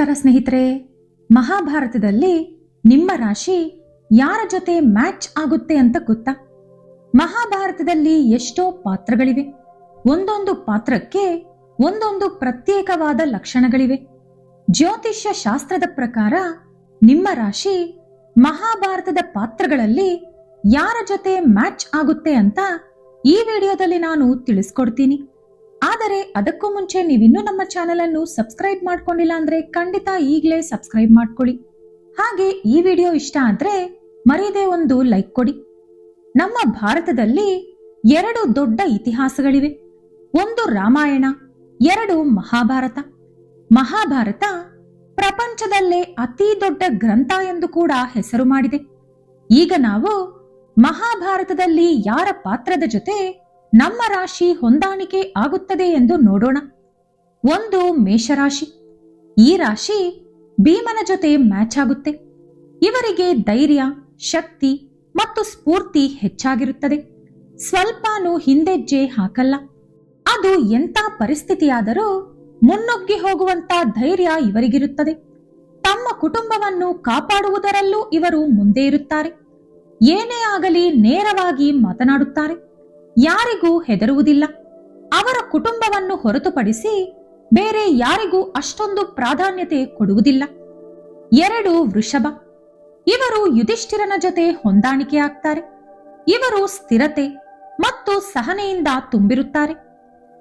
ನಮಸ್ಕಾರ ಸ್ನೇಹಿತರೆ. ಮಹಾಭಾರತದಲ್ಲಿ ನಿಮ್ಮ ರಾಶಿ ಯಾರ ಜೊತೆ ಮ್ಯಾಚ್ ಆಗುತ್ತೆ ಅಂತ ಗೊತ್ತಾ? ಮಹಾಭಾರತದಲ್ಲಿ ಎಷ್ಟೋ ಪಾತ್ರಗಳಿವೆ. ಒಂದೊಂದು ಪಾತ್ರಕ್ಕೆ ಒಂದೊಂದು ಪ್ರತ್ಯೇಕವಾದ ಲಕ್ಷಣಗಳಿವೆ. ಜ್ಯೋತಿಷ್ಯ ಶಾಸ್ತ್ರದ ಪ್ರಕಾರ ನಿಮ್ಮ ರಾಶಿ ಮಹಾಭಾರತದ ಪಾತ್ರಗಳಲ್ಲಿ ಯಾರ ಜೊತೆ ಮ್ಯಾಚ್ ಆಗುತ್ತೆ ಅಂತ ಈ ವಿಡಿಯೋದಲ್ಲಿ ನಾನು ತಿಳಿಸ್ಕೊಡ್ತೀನಿ. ಆದರೆ ಅದಕ್ಕೂ ಮುಂಚೆ ನೀವಿನ್ನೂ ನಮ್ಮ ಚಾನೆಲ್ ಅನ್ನು ಸಬ್ಸ್ಕ್ರೈಬ್ ಮಾಡ್ಕೊಂಡಿಲ್ಲ ಅಂದ್ರೆ ಖಂಡಿತ ಈಗಲೇ ಸಬ್ಸ್ಕ್ರೈಬ್ ಮಾಡ್ಕೊಳ್ಳಿ. ಹಾಗೆ ಈ ವಿಡಿಯೋ ಇಷ್ಟ ಆದ್ರೆ ಮರೆಯದೆ ಒಂದು ಲೈಕ್ ಕೊಡಿ. ನಮ್ಮ ಭಾರತದಲ್ಲಿ ಎರಡು ದೊಡ್ಡ ಇತಿಹಾಸಗಳಿವೆ. ಒಂದು ರಾಮಾಯಣ, ಎರಡು ಮಹಾಭಾರತ. ಮಹಾಭಾರತ ಪ್ರಪಂಚದಲ್ಲೇ ಅತಿ ದೊಡ್ಡ ಗ್ರಂಥ ಎಂದು ಕೂಡ ಹೆಸರು ಮಾಡಿದೆ. ಈಗ ನಾವು ಮಹಾಭಾರತದಲ್ಲಿ ಯಾರ ಪಾತ್ರದ ಜೊತೆ ನಮ್ಮ ರಾಶಿ ಹೊಂದಾಣಿಕೆ ಆಗುತ್ತದೆ ಎಂದು ನೋಡೋಣ. ಒಂದು ಮೇಷರಾಶಿ. ಈ ರಾಶಿ ಭೀಮನ ಜೊತೆ ಮ್ಯಾಚ್ ಆಗುತ್ತೆ. ಇವರಿಗೆ ಧೈರ್ಯ, ಶಕ್ತಿ ಮತ್ತು ಸ್ಫೂರ್ತಿ ಹೆಚ್ಚಾಗಿರುತ್ತದೆ. ಸ್ವಲ್ಪನೂ ಹಿಂದೆಜ್ಜೆ ಹಾಕಲ್ಲ. ಅದು ಎಂಥ ಪರಿಸ್ಥಿತಿಯಾದರೂ ಮುನ್ನುಗ್ಗಿ ಹೋಗುವಂತ ಧೈರ್ಯ ಇವರಿಗಿರುತ್ತದೆ. ತಮ್ಮ ಕುಟುಂಬವನ್ನು ಕಾಪಾಡುವುದರಲ್ಲೂ ಇವರು ಮುಂದೆ ಇರುತ್ತಾರೆ. ಏನೇ ಆಗಲಿ ನೇರವಾಗಿ ಮಾತನಾಡುತ್ತಾರೆ. ಯಾರಿಗೂ ಹೆದರುವುದಿಲ್ಲ. ಅವರ ಕುಟುಂಬವನ್ನು ಹೊರತುಪಡಿಸಿ ಬೇರೆ ಯಾರಿಗೂ ಅಷ್ಟೊಂದು ಪ್ರಾಧಾನ್ಯತೆ ಕೊಡುವುದಿಲ್ಲ. ಎರಡು ವೃಷಭ. ಇವರು ಯುಧಿಷ್ಠಿರನ ಜೊತೆ ಹೊಂದಾಣಿಕೆ ಆಗ್ತಾರೆ. ಇವರು ಸ್ಥಿರತೆ ಮತ್ತು ಸಹನೆಯಿಂದ ತುಂಬಿರುತ್ತಾರೆ.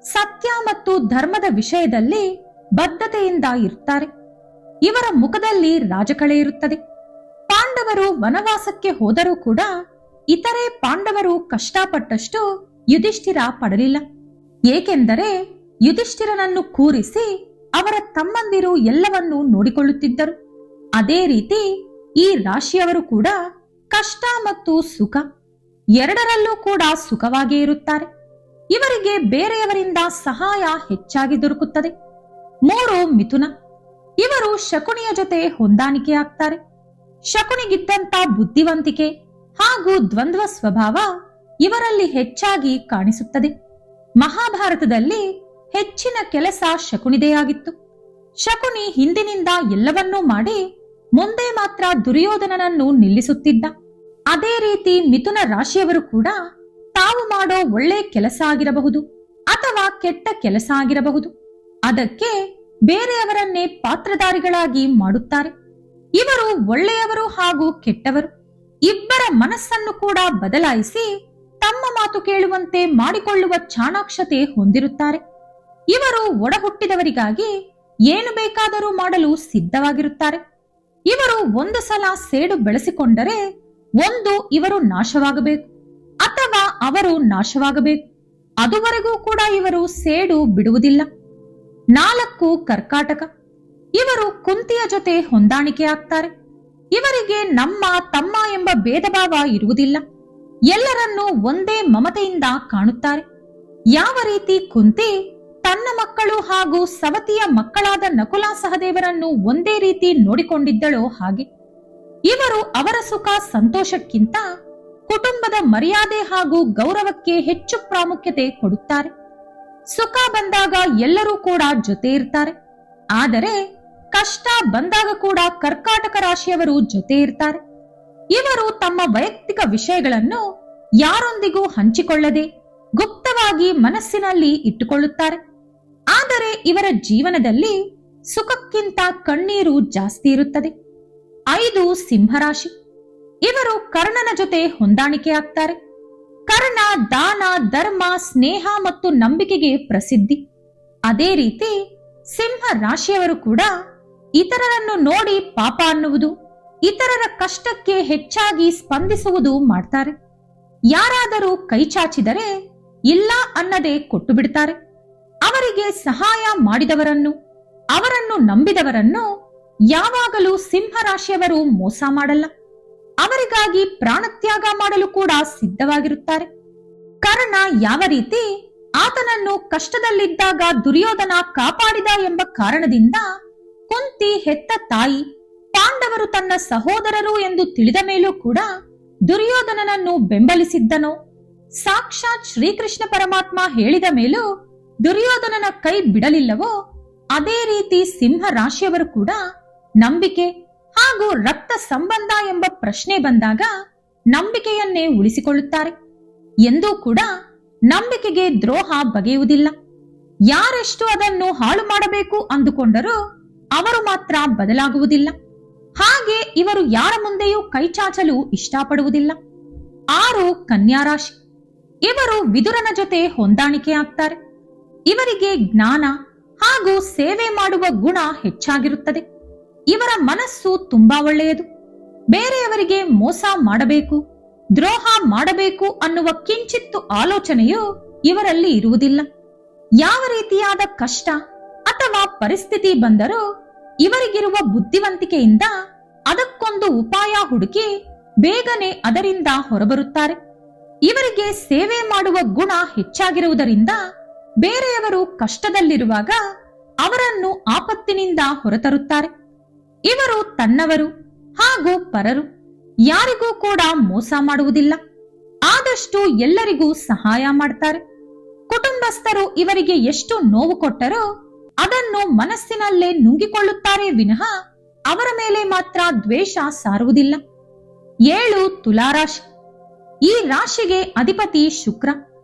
ಸತ್ಯ ಮತ್ತು ಧರ್ಮದ ವಿಷಯದಲ್ಲಿ ಬದ್ಧತೆಯಿಂದ ಇರುತ್ತಾರೆ. ಇವರ ಮುಖದಲ್ಲಿ ರಾಜಕಳೆ ಇರುತ್ತದೆ. ಪಾಂಡವರು ವನವಾಸಕ್ಕೆ ಹೋದರೂ ಕೂಡ ಇತರೆ ಪಾಂಡವರು ಕಷ್ಟಪಟ್ಟಷ್ಟು ಯುಧಿಷ್ಠಿರ ಪಡಲಿಲ್ಲ. ಏಕೆಂದರೆ ಯುಧಿಷ್ಠಿರನನ್ನು ಕೂರಿಸಿ ಅವರ ತಮ್ಮಂದಿರು ಎಲ್ಲವನ್ನೂ ನೋಡಿಕೊಳ್ಳುತ್ತಿದ್ದರು. ಅದೇ ರೀತಿ ಈ ರಾಶಿಯವರು ಕೂಡ ಕಷ್ಟ ಮತ್ತು ಸುಖ ಎರಡರಲ್ಲೂ ಕೂಡ ಸುಖವಾಗೇ ಇರುತ್ತಾರೆ. ಇವರಿಗೆ ಬೇರೆಯವರಿಂದ ಸಹಾಯ ಹೆಚ್ಚಾಗಿ ದೊರಕುತ್ತದೆ. ಮೂರು ಮಿಥುನ. ಇವರು ಶಕುನಿಯ ಜೊತೆ ಹೊಂದಾಣಿಕೆ ಆಗ್ತಾರೆ. ಶಕುನಿಗಿದ್ದಂತ ಬುದ್ಧಿವಂತಿಕೆ ಹಾಗೂ ದ್ವಂದ್ವ ಸ್ವಭಾವ ಇವರಲ್ಲಿ ಹೆಚ್ಚಾಗಿ ಕಾಣಿಸುತ್ತದೆ. ಮಹಾಭಾರತದಲ್ಲಿ ಹೆಚ್ಚಿನ ಕೆಲಸ ಶಕುನಿದೇ ಆಗಿತ್ತು. ಶಕುನಿ ಹಿಂದಿನಿಂದ ಎಲ್ಲವನ್ನೂ ಮಾಡಿ ಮುಂದೆ ಮಾತ್ರ ದುರ್ಯೋಧನನನ್ನು ನಿಲ್ಲಿಸುತ್ತಿದ್ದ. ಅದೇ ರೀತಿ ಮಿಥುನ ರಾಶಿಯವರು ಕೂಡ ತಾವು ಮಾಡೋ ಒಳ್ಳೆ ಕೆಲಸ ಆಗಿರಬಹುದು ಅಥವಾ ಕೆಟ್ಟ ಕೆಲಸ ಆಗಿರಬಹುದು, ಅದಕ್ಕೆ ಬೇರೆಯವರನ್ನೇ ಪಾತ್ರಧಾರಿಗಳಾಗಿ ಮಾಡುತ್ತಾರೆ. ಇವರು ಒಳ್ಳೆಯವರು ಹಾಗೂ ಕೆಟ್ಟವರು ಇಬ್ಬರ ಮನಸ್ಸನ್ನು ಕೂಡ ಬದಲಾಯಿಸಿ ತಮ್ಮ ಮಾತು ಕೇಳುವಂತೆ ಮಾಡಿಕೊಳ್ಳುವ ಚಾಣಾಕ್ಷತೆ ಹೊಂದಿರುತ್ತಾರೆ. ಇವರು ಒಡಹುಟ್ಟಿದವರಿಗಾಗಿ ಏನು ಬೇಕಾದರೂ ಮಾಡಲು ಸಿದ್ಧವಾಗಿರುತ್ತಾರೆ. ಇವರು ಒಂದು ಸಲ ಸೇಡು ಬೆಳೆಸಿಕೊಂಡರೆ ಒಂದು ಇವರು ನಾಶವಾಗಬೇಕು ಅಥವಾ ಅವರು ನಾಶವಾಗಬೇಕು. ಅದುವರೆಗೂ ಕೂಡ ಇವರು ಸೇಡು ಬಿಡುವುದಿಲ್ಲ. ನಾಲ್ಕು ಕರ್ಕಾಟಕ. ಇವರು ಕುಂತಿಯ ಜೊತೆ ಹೊಂದಾಣಿಕೆ ಆಗ್ತಾರೆ. ಇವರಿಗೆ ನಮ್ಮ ತಮ್ಮ ಎಂಬ ಭೇದ ಭಾವ ಇರುವುದಿಲ್ಲ. ಎಲ್ಲರನ್ನೂ ಒಂದೇ ಮಮತೆಯಿಂದ ಕಾಣುತ್ತಾರೆ. ಯಾವ ರೀತಿ ಕುಂತಿ ತನ್ನ ಮಕ್ಕಳು ಹಾಗೂ ಸವತಿಯ ಮಕ್ಕಳಾದ ನಕುಲ ಸಹದೇವರನ್ನು ಒಂದೇ ರೀತಿ ನೋಡಿಕೊಂಡಿದ್ದಳೋ ಹಾಗೆ ಇವರು ಅವರ ಸುಖ ಸಂತೋಷಕ್ಕಿಂತ ಕುಟುಂಬದ ಮರ್ಯಾದೆ ಹಾಗೂ ಗೌರವಕ್ಕೆ ಹೆಚ್ಚು ಪ್ರಾಮುಖ್ಯತೆ ಕೊಡುತ್ತಾರೆ. ಸುಖ ಬಂದಾಗ ಎಲ್ಲರೂ ಕೂಡ ಜೊತೆ ಇರ್ತಾರೆ. ಆದರೆ ಕಷ್ಟ ಬಂದಾಗ ಕೂಡ ಕರ್ಕಾಟಕ ರಾಶಿಯವರು ಜೊತೆ ಇರ್ತಾರೆ. ಇವರು ತಮ್ಮ ವೈಯಕ್ತಿಕ ವಿಷಯಗಳನ್ನು ಯಾರೊಂದಿಗೂ ಹಂಚಿಕೊಳ್ಳದೆ ಗುಪ್ತವಾಗಿ ಮನಸ್ಸಿನಲ್ಲಿ ಇಟ್ಟುಕೊಳ್ಳುತ್ತಾರೆ. ಆದರೆ ಇವರ ಜೀವನದಲ್ಲಿ ಸುಖಕ್ಕಿಂತ ಕಣ್ಣೀರು ಜಾಸ್ತಿ ಇರುತ್ತದೆ. ಐದು ಸಿಂಹರಾಶಿ. ಇವರು ಕರ್ಣನ ಜೊತೆ ಹೊಂದಾಣಿಕೆ ಆಗ್ತಾರೆ. ಕರ್ಣ ದಾನ, ಧರ್ಮ, ಸ್ನೇಹ ಮತ್ತು ನಂಬಿಕೆಗೆ ಪ್ರಸಿದ್ಧಿ. ಅದೇ ರೀತಿ ಸಿಂಹ ರಾಶಿಯವರು ಕೂಡ ಇತರರನ್ನು ನೋಡಿ ಪಾಪ ಅನ್ನುವುದು, ಇತರರ ಕಷ್ಟಕ್ಕೆ ಹೆಚ್ಚಾಗಿ ಸ್ಪಂದಿಸುವುದು ಮಾಡ್ತಾರೆ. ಯಾರಾದರೂ ಕೈ ಚಾಚಿದರೆ ಇಲ್ಲ ಅನ್ನದೇ ಕೊಟ್ಟು ಬಿಡ್ತಾರೆ. ಅವರಿಗೆ ಸಹಾಯ ಮಾಡಿದವರನ್ನು, ಅವರನ್ನು ನಂಬಿದವರನ್ನು ಯಾವಾಗಲೂ ಸಿಂಹ ರಾಶಿಯವರು ಮೋಸ ಮಾಡಲ್ಲ. ಅವರಿಗಾಗಿ ಪ್ರಾಣತ್ಯಾಗ ಮಾಡಲು ಕೂಡ ಸಿದ್ಧವಾಗಿರುತ್ತಾರೆ. ಕರ್ಣ ಯಾವ ರೀತಿ ಆತನನ್ನು ಕಷ್ಟದಲ್ಲಿದ್ದಾಗ ದುರ್ಯೋಧನ ಕಾಪಾಡಿದ ಎಂಬ ಕಾರಣದಿಂದ ಕುಂತಿ ಹೆತ್ತ ತಾಯಿ, ಪಾಂಡವರು ತನ್ನ ಸಹೋದರರು ಎಂದು ತಿಳಿದ ಮೇಲೂ ಕೂಡ ದುರ್ಯೋಧನನನ್ನು ಬೆಂಬಲಿಸಿದ್ದನೋ, ಸಾಕ್ಷಾತ್ ಶ್ರೀಕೃಷ್ಣ ಪರಮಾತ್ಮ ಹೇಳಿದ ಮೇಲೂ ದುರ್ಯೋಧನನ ಕೈ ಬಿಡಲಿಲ್ಲವೋ, ಅದೇ ರೀತಿ ಸಿಂಹ ರಾಶಿಯವರು ಕೂಡ ನಂಬಿಕೆ ಹಾಗೂ ರಕ್ತ ಸಂಬಂಧ ಎಂಬ ಪ್ರಶ್ನೆ ಬಂದಾಗ ನಂಬಿಕೆಯನ್ನೇ ಉಳಿಸಿಕೊಳ್ಳುತ್ತಾರೆ. ಎಂದೂ ಕೂಡ ನಂಬಿಕೆಗೆ ದ್ರೋಹ ಬಗೆಯುವುದಿಲ್ಲ. ಯಾರೆಷ್ಟು ಅದನ್ನು ಹಾಳು ಮಾಡಬೇಕು ಅಂದುಕೊಂಡರೂ ಅವರು ಮಾತ್ರ ಬದಲಾಗುವುದಿಲ್ಲ. ಹಾಗೆ ಇವರು ಯಾರ ಮುಂದೆಯೂ ಕೈಚಾಚಲು ಇಷ್ಟಪಡುವುದಿಲ್ಲ. 6 ಕನ್ಯಾ ರಾಶಿ. ಇವರು ವಿದುರನ ಜೊತೆ ಹೊಂದಾಣಿಕೆ ಆಗ್ತಾರೆ. ಇವರಿಗೆ ಜ್ಞಾನ ಹಾಗೂ ಸೇವೆ ಮಾಡುವ ಗುಣ ಹೆಚ್ಚಾಗಿರುತ್ತದೆ. ಇವರ ಮನಸ್ಸು ತುಂಬಾ ಒಳ್ಳೆಯದು. ಬೇರೆಯವರಿಗೆ ಮೋಸ ಮಾಡಬೇಕು, ದ್ರೋಹ ಮಾಡಬೇಕು ಅನ್ನುವ ಕಿಂಚಿತ್ತು ಆಲೋಚನೆಯು ಇವರಲ್ಲಿ ಇರುವುದಿಲ್ಲ. ಯಾವ ರೀತಿಯಾದ ಕಷ್ಟ ಅಥವಾ ಪರಿಸ್ಥಿತಿ ಬಂದರೂ ಇವರಿಗಿರುವ ಬುದ್ಧಿವಂತಿಕೆಯಿಂದ ಅದಕ್ಕೊಂದು ಉಪಾಯ ಹುಡುಕಿ ಬೇಗನೆ ಅದರಿಂದ ಹೊರಬರುತ್ತಾರೆ. ಇವರಿಗೆ ಸೇವೆ ಮಾಡುವ ಗುಣ ಹೆಚ್ಚಾಗಿರುವುದರಿಂದ ಬೇರೆಯವರು ಕಷ್ಟದಲ್ಲಿರುವಾಗ ಅವರನ್ನು ಆಪತ್ತಿನಿಂದ ಹೊರತರುತ್ತಾರೆ. ಇವರು ತನ್ನವರು ಹಾಗೂ ಪರರು ಯಾರಿಗೂ ಕೂಡ ಮೋಸ ಮಾಡುವುದಿಲ್ಲ. ಆದಷ್ಟು ಎಲ್ಲರಿಗೂ ಸಹಾಯ ಮಾಡ್ತಾರೆ. ಕುಟುಂಬಸ್ಥರು ಇವರಿಗೆ ಎಷ್ಟು ನೋವು ಕೊಟ್ಟರೋ ಅದನ್ನು ಮನಸ್ಸಿನಲ್ಲೇ ನುಂಗಿಕೊಳ್ಳುತ್ತಾರೆ ವಿನಃ ಅವರ ಮೇಲೆ ಮಾತ್ರ ದ್ವೇಷ ಸಾರುವುದಿಲ್ಲ. 7 ತುಲಾರಾಶಿ. ಈ ರಾಶಿಗೆ ಅಧಿಪತಿ ಶುಕ್ರ.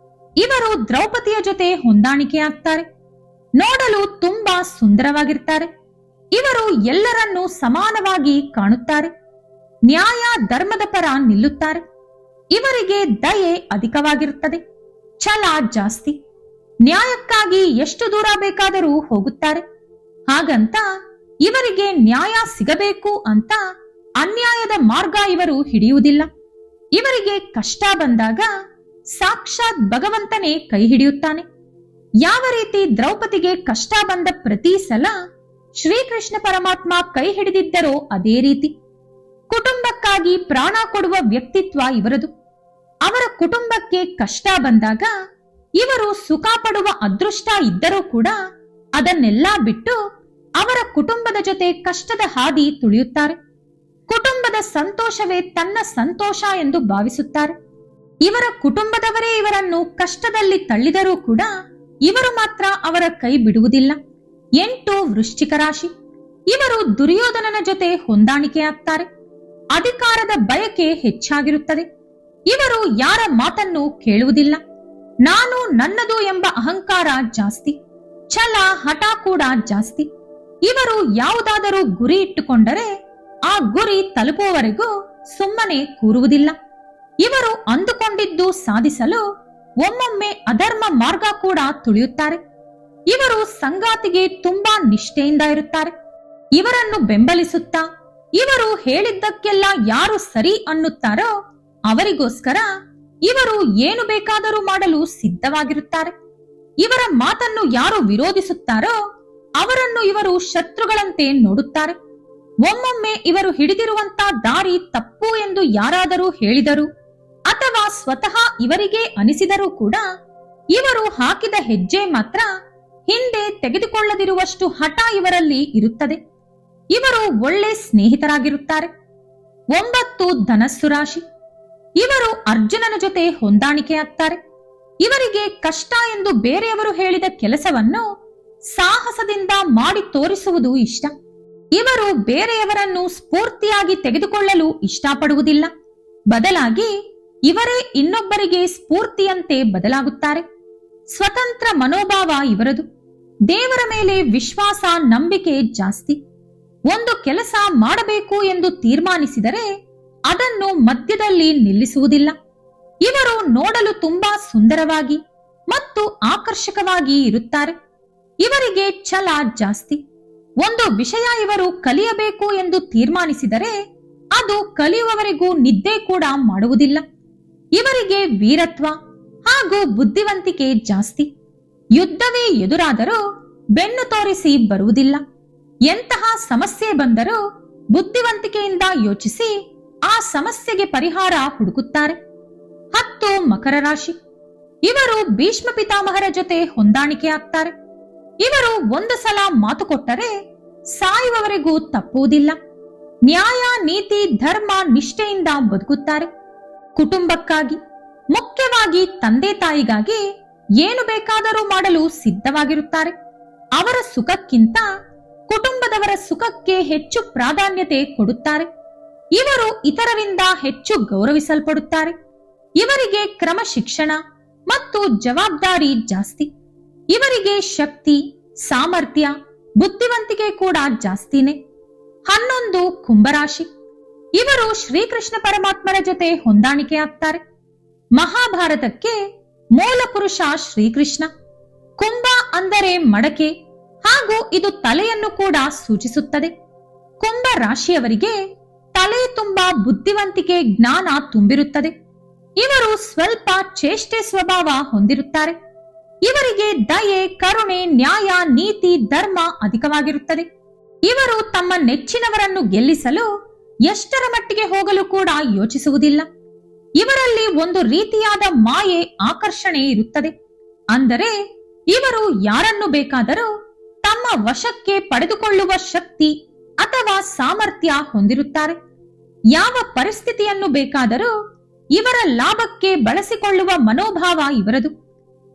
ಇವರು ದ್ರೌಪದಿಯ ಜೊತೆ ಹೊಂದಾಣಿಕೆ ಆಗ್ತಾರೆ. ನೋಡಲು ತುಂಬಾ ಸುಂದರವಾಗಿರ್ತಾರೆ. ಇವರು ಎಲ್ಲರನ್ನೂ ಸಮಾನವಾಗಿ ಕಾಣುತ್ತಾರೆ. ನ್ಯಾಯ ಧರ್ಮದ ಪರ ನಿಲ್ಲುತ್ತಾರೆ. ಇವರಿಗೆ ದಯೆ ಅಧಿಕವಾಗಿರುತ್ತದೆ. ಛಲ ಜಾಸ್ತಿ. ನ್ಯಾಯಕ್ಕಾಗಿ ಎಷ್ಟು ದೂರ ಬೇಕಾದರೂ ಹೋಗುತ್ತಾರೆ. ಹಾಗಂತ ಇವರಿಗೆ ನ್ಯಾಯ ಸಿಗಬೇಕು ಅಂತ ಅನ್ಯಾಯದ ಮಾರ್ಗ ಇವರು ಹಿಡಿಯುವುದಿಲ್ಲ. ಇವರಿಗೆ ಕಷ್ಟ ಬಂದಾಗ ಸಾಕ್ಷಾತ್ ಭಗವಂತನೇ ಕೈ ಹಿಡಿಯುತ್ತಾನೆ. ಯಾವ ರೀತಿ ದ್ರೌಪದಿಗೆ ಕಷ್ಟ ಬಂದ ಪ್ರತಿ ಸಲ ಶ್ರೀಕೃಷ್ಣ ಪರಮಾತ್ಮ ಕೈ ಹಿಡಿದಿದ್ದರೋ ಅದೇ ರೀತಿ. ಕುಟುಂಬಕ್ಕಾಗಿ ಪ್ರಾಣ ಕೊಡುವ ವ್ಯಕ್ತಿತ್ವ ಇವರದು. ಅವರ ಕುಟುಂಬಕ್ಕೆ ಕಷ್ಟ ಬಂದಾಗ ಇವರು ಸುಖ ಪಡುವ ಅದೃಷ್ಟ ಇದ್ದರೂ ಕೂಡ ಅದನ್ನೆಲ್ಲ ಬಿಟ್ಟು ಅವರ ಕುಟುಂಬದ ಜೊತೆ ಕಷ್ಟದ ಹಾದಿ ತುಳಿಯುತ್ತಾರೆ. ಕುಟುಂಬದ ಸಂತೋಷವೇ ತನ್ನ ಸಂತೋಷ ಎಂದು ಭಾವಿಸುತ್ತಾರೆ. ಇವರ ಕುಟುಂಬದವರೇ ಇವರನ್ನು ಕಷ್ಟದಲ್ಲಿ ತಳ್ಳಿದರೂ ಕೂಡ ಇವರು ಮಾತ್ರ ಅವರ ಕೈ ಬಿಡುವುದಿಲ್ಲ. 8 ವೃಶ್ಚಿಕ ರಾಶಿ. ಇವರು ದುರ್ಯೋಧನನ ಜೊತೆ ಹೊಂದಾಣಿಕೆ ಆಗ್ತಾರೆ. ಅಧಿಕಾರದ ಬಯಕೆ ಹೆಚ್ಚಾಗಿರುತ್ತದೆ. ಇವರು ಯಾರ ಮಾತನ್ನು ಕೇಳುವುದಿಲ್ಲ. ನಾನು ನನ್ನದು ಎಂಬ ಅಹಂಕಾರ ಜಾಸ್ತಿ. ಛಲ ಹಠ ಕೂಡ ಜಾಸ್ತಿ. ಇವರು ಯಾವುದಾದರೂ ಗುರಿ ಇಟ್ಟುಕೊಂಡರೆ ಆ ಗುರಿ ತಲುಪುವವರೆಗೂ ಸುಮ್ಮನೆ ಕೂರುವುದಿಲ್ಲ. ಇವರು ಅಂದುಕೊಂಡಿದ್ದು ಸಾಧಿಸಲು ಒಮ್ಮೊಮ್ಮೆ ಅಧರ್ಮ ಮಾರ್ಗ ಕೂಡ ತುಳಿಯುತ್ತಾರೆ. ಇವರು ಸಂಗಾತಿಗೆ ತುಂಬಾ ನಿಷ್ಠೆಯಿಂದ ಇರುತ್ತಾರೆ. ಇವರನ್ನು ಬೆಂಬಲಿಸುತ್ತಾ ಇವರು ಹೇಳಿದ್ದಕ್ಕೆಲ್ಲ ಯಾರು ಸರಿ ಅನ್ನುತ್ತಾರೋ ಅವರಿಗೋಸ್ಕರ ಇವರು ಏನು ಬೇಕಾದರೂ ಮಾಡಲು ಸಿದ್ಧವಾಗಿರುತ್ತಾರೆ. ಇವರ ಮಾತನ್ನು ಯಾರು ವಿರೋಧಿಸುತ್ತಾರೋ ಅವರನ್ನು ಇವರು ಶತ್ರುಗಳಂತೆ ನೋಡುತ್ತಾರೆ. ಒಮ್ಮೊಮ್ಮೆ ಇವರು ಹಿಡಿದಿರುವಂತ ದಾರಿ ತಪ್ಪು ಎಂದು ಯಾರಾದರೂ ಹೇಳಿದರು ಅಥವಾ ಸ್ವತಃ ಇವರಿಗೆ ಅನಿಸಿದರೂ ಕೂಡ ಇವರು ಹಾಕಿದ ಹೆಜ್ಜೆ ಮಾತ್ರ ಹಿಂದೆ ತೆಗೆದುಕೊಳ್ಳದಿರುವಷ್ಟು ಹಠ ಇವರಲ್ಲಿ ಇರುತ್ತದೆ. ಇವರು ಒಳ್ಳೆ ಸ್ನೇಹಿತರಾಗಿರುತ್ತಾರೆ. 9 ಧನಸ್ಸು ರಾಶಿ. ಇವರು ಅರ್ಜುನನ ಜೊತೆ ಹೊಂದಾಣಿಕೆ ಆಗ್ತಾರೆ. ಇವರಿಗೆ ಕಷ್ಟ ಎಂದು ಬೇರೆಯವರು ಹೇಳಿದ ಕೆಲಸವನ್ನು ಸಾಹಸದಿಂದ ಮಾಡಿ ತೋರಿಸುವುದು ಇಷ್ಟ. ಇವರು ಬೇರೆಯವರನ್ನು ಸ್ಫೂರ್ತಿಯಾಗಿ ತೆಗೆದುಕೊಳ್ಳಲು ಇಷ್ಟಪಡುವುದಿಲ್ಲ. ಬದಲಾಗಿ ಇವರೇ ಇನ್ನೊಬ್ಬರಿಗೆ ಸ್ಫೂರ್ತಿಯಂತೆ ಬದಲಾಗುತ್ತಾರೆ. ಸ್ವತಂತ್ರ ಮನೋಭಾವ ಇವರದು. ದೇವರ ಮೇಲೆ ವಿಶ್ವಾಸ ನಂಬಿಕೆ ಜಾಸ್ತಿ. ಒಂದು ಕೆಲಸ ಮಾಡಬೇಕು ಎಂದು ತೀರ್ಮಾನಿಸಿದರೆ ಅದನ್ನು ಮಧ್ಯದಲ್ಲಿ ನಿಲ್ಲಿಸುವುದಿಲ್ಲ. ಇವರು ನೋಡಲು ತುಂಬಾ ಸುಂದರವಾಗಿ ಮತ್ತು ಆಕರ್ಷಕವಾಗಿ ಇರುತ್ತಾರೆ. ಇವರಿಗೆ ಛಲ ಜಾಸ್ತಿ. ಒಂದು ವಿಷಯ ಇವರು ಕಲಿಯಬೇಕು ಎಂದು ತೀರ್ಮಾನಿಸಿದರೆ ಅದು ಕಲಿಯುವವರೆಗೂ ನಿದ್ದೆ ಕೂಡ ಮಾಡುವುದಿಲ್ಲ. ಇವರಿಗೆ ವೀರತ್ವ ಹಾಗೂ ಬುದ್ಧಿವಂತಿಕೆ ಜಾಸ್ತಿ. ಯುದ್ಧವೇ ಎದುರಾದರೂ ಬೆನ್ನು ತೋರಿಸಿ ಬರುವುದಿಲ್ಲ. ಎಂತಹ ಸಮಸ್ಯೆ ಬಂದರೂ ಬುದ್ಧಿವಂತಿಕೆಯಿಂದ ಯೋಚಿಸಿ ಆ ಸಮಸ್ಯೆಗೆ ಪರಿಹಾರ ಹುಡುಕುತ್ತಾರೆ. 10 ಮಕರ ರಾಶಿ. ಇವರು ಭೀಷ್ಮ ಪಿತಾಮಹರ ಜೊತೆ ಹೊಂದಾಣಿಕೆ ಆಗ್ತಾರೆ. ಇವರು ಒಂದು ಸಲ ಮಾತು ಕೊಟ್ಟರೆ ಸಾಯುವವರೆಗೂ ತಪ್ಪುವುದಿಲ್ಲ. ನ್ಯಾಯ ನೀತಿ ಧರ್ಮ ನಿಷ್ಠೆಯಿಂದ ಬದುಕುತ್ತಾರೆ. ಕುಟುಂಬಕ್ಕಾಗಿ ಮುಖ್ಯವಾಗಿ ತಂದೆ ತಾಯಿಗಾಗಿ ಏನು ಬೇಕಾದರೂ ಮಾಡಲು ಸಿದ್ಧವಾಗಿರುತ್ತಾರೆ. ಅವರ ಸುಖಕ್ಕಿಂತ ಕುಟುಂಬದವರ ಸುಖಕ್ಕೆ ಹೆಚ್ಚು ಪ್ರಾಧಾನ್ಯತೆ ಕೊಡುತ್ತಾರೆ. ಇವರು ಇತರರಿಂದ ಹೆಚ್ಚು ಗೌರವಿಸಲ್ಪಡುತ್ತಾರೆ. ಇವರಿಗೆ ಕ್ರಮಶಿಕ್ಷಣ ಮತ್ತು ಜವಾಬ್ದಾರಿ ಜಾಸ್ತಿ. ಇವರಿಗೆ ಶಕ್ತಿ, ಸಾಮರ್ಥ್ಯ, ಬುದ್ಧಿವಂತಿಕೆ ಕೂಡ ಜಾಸ್ತಿನೇ. 11 ಕುಂಭರಾಶಿ. ಇವರು ಶ್ರೀಕೃಷ್ಣ ಪರಮಾತ್ಮರ ಜೊತೆ ಹೊಂದಾಣಿಕೆ ಆಗ್ತಾರೆ. ಮಹಾಭಾರತಕ್ಕೆ ಮೂಲ ಪುರುಷ ಶ್ರೀಕೃಷ್ಣ. ಕುಂಭ ಅಂದರೆ ಮಡಕೆ ಹಾಗೂ ಇದು ತಲೆಯನ್ನು ಕೂಡ ಸೂಚಿಸುತ್ತದೆ. ಕುಂಭ ರಾಶಿಯವರಿಗೆ ತಲೆ ತುಂಬಾ ಬುದ್ಧಿವಂತಿಕೆ, ಜ್ಞಾನ ತುಂಬಿರುತ್ತದೆ. ಇವರು ಸ್ವಲ್ಪ ಚೇಷ್ಟೆ ಸ್ವಭಾವ ಹೊಂದಿರುತ್ತಾರೆ. ಇವರಿಗೆ ದಯೆ, ಕರುಣೆ, ನ್ಯಾಯ, ನೀತಿ, ಧರ್ಮ ಅಧಿಕವಾಗಿರುತ್ತದೆ. ಇವರು ತಮ್ಮ ನೆಚ್ಚಿನವರನ್ನು ಗೆಲ್ಲಿಸಲು ಎಷ್ಟರ ಮಟ್ಟಿಗೆ ಹೋಗಲು ಕೂಡ ಯೋಚಿಸುವುದಿಲ್ಲ. ಇವರಲ್ಲಿ ಒಂದು ರೀತಿಯಾದ ಮಾಯೆ, ಆಕರ್ಷಣೆ ಇರುತ್ತದೆ. ಅಂದರೆ ಇವರು ಯಾರನ್ನು ಬೇಕಾದರೂ ತಮ್ಮ ವಶಕ್ಕೆ ಪಡೆದುಕೊಳ್ಳುವ ಶಕ್ತಿ ಅಥವಾ ಸಾಮರ್ಥ್ಯ ಹೊಂದಿರುತ್ತಾರೆ. ಯಾವ ಪರಿಸ್ಥಿತಿಯನ್ನು ಬೇಕಾದರೂ ಇವರ ಲಾಭಕ್ಕೆ ಬಳಸಿಕೊಳ್ಳುವ ಮನೋಭಾವ ಇವರದು.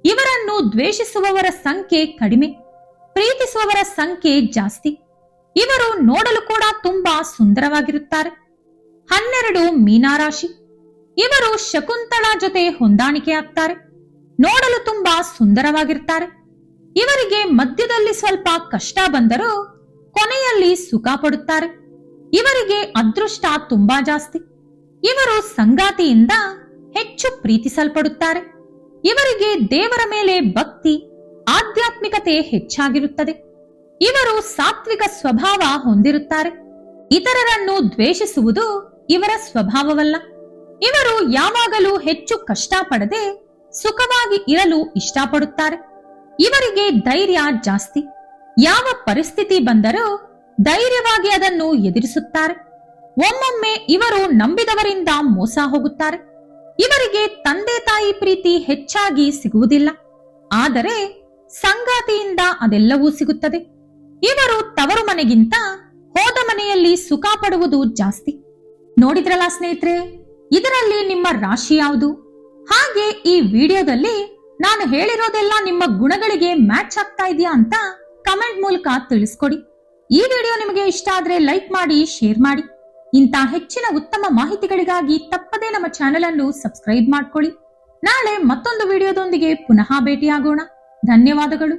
ಇವರನ್ನು ದ್ವೇಷಿಸುವವರ ಸಂಖ್ಯೆ ಕಡಿಮೆ, ಪ್ರೀತಿಸುವವರ ಸಂಖ್ಯೆ ಜಾಸ್ತಿ. ಇವರು ನೋಡಲು ಕೂಡ ತುಂಬಾ ಸುಂದರವಾಗಿರುತ್ತಾರೆ. 12 ಮೀನರಾಶಿ. ಇವರು ಶಕುಂತಳಾ ಜೊತೆ ಹೊಂದಾಣಿಕೆ ಆಗ್ತಾರೆ. ನೋಡಲು ತುಂಬಾ ಸುಂದರವಾಗಿರ್ತಾರೆ. ಇವರಿಗೆ ಮಧ್ಯದಲ್ಲಿ ಸ್ವಲ್ಪ ಕಷ್ಟ ಬಂದರೂ ಕೊನೆಯಲ್ಲಿ ಸುಖ ಪಡುತ್ತಾರೆ. ಇವರಿಗೆ ಅದೃಷ್ಟ ತುಂಬಾ ಜಾಸ್ತಿ. ಇವರು ಸಂಗಾತಿಯಿಂದ ಹೆಚ್ಚು ಪ್ರೀತಿಸಲ್ಪಡುತ್ತಾರೆ. ಇವರಿಗೆ ದೇವರ ಮೇಲೆ ಭಕ್ತಿ, ಆಧ್ಯಾತ್ಮಿಕತೆ ಹೆಚ್ಚಾಗಿರುತ್ತದೆ. ಇವರು ಸಾತ್ವಿಕ ಸ್ವಭಾವ ಹೊಂದಿರುತ್ತಾರೆ. ಇತರರನ್ನು ದ್ವೇಷಿಸುವುದು ಇವರ ಸ್ವಭಾವವಲ್ಲ. ಇವರು ಯಾವಾಗಲೂ ಹೆಚ್ಚು ಕಷ್ಟಪಡದೆ ಸುಖವಾಗಿ ಇರಲು ಇಷ್ಟಪಡುತ್ತಾರೆ. ಇವರಿಗೆ ಧೈರ್ಯ ಜಾಸ್ತಿ. ಯಾವ ಪರಿಸ್ಥಿತಿ ಬಂದರೂ ಧೈರ್ಯವಾಗಿ ಅದನ್ನು ಎದುರಿಸುತ್ತಾರೆ. ಒಮ್ಮೊಮ್ಮೆ ಇವರು ನಂಬಿದವರಿಂದ ಮೋಸ ಹೋಗುತ್ತಾರೆ. ಇವರಿಗೆ ತಂದೆ ತಾಯಿ ಪ್ರೀತಿ ಹೆಚ್ಚಾಗಿ ಸಿಗುವುದಿಲ್ಲ, ಆದರೆ ಸಂಗಾತಿಯಿಂದ ಅದೆಲ್ಲವೂ ಸಿಗುತ್ತದೆ. ಇವರು ತವರು ಮನೆಗಿಂತ ಹೋದ ಮನೆಯಲ್ಲಿ ಸುಖ ಪಡುವುದು ಜಾಸ್ತಿ. ನೋಡಿದ್ರಲ್ಲ ಸ್ನೇಹಿತರೆ, ಇದರಲ್ಲಿ ನಿಮ್ಮ ರಾಶಿ ಯಾವುದು? ಹಾಗೆ ಈ ವಿಡಿಯೋದಲ್ಲಿ ನಾನು ಹೇಳಿರೋದೆಲ್ಲ ನಿಮ್ಮ ಗುಣಗಳಿಗೆ ಮ್ಯಾಚ್ ಆಗ್ತಾ ಇದೆಯಾ ಅಂತ ಕಮೆಂಟ್ ಮೂಲಕ ತಿಳಿಸ್ಕೊಡಿ. ಈ ವಿಡಿಯೋ ನಿಮಗೆ ಇಷ್ಟ ಆದ್ರೆ ಲೈಕ್ ಮಾಡಿ, ಶೇರ್ ಮಾಡಿ. ಇಂಥ ಹೆಚ್ಚಿನ ಉತ್ತಮ ಮಾಹಿತಿಗಳಿಗಾಗಿ ತಪ್ಪದೇ ನಮ್ಮ ಚಾನೆಲ್ ಅನ್ನು ಸಬ್ಸ್ಕ್ರೈಬ್ ಮಾಡ್ಕೊಳ್ಳಿ. ನಾಳೆ ಮತ್ತೊಂದು ವಿಡಿಯೋದೊಂದಿಗೆ ಪುನಃ ಭೇಟಿಯಾಗೋಣ. ಧನ್ಯವಾದಗಳು.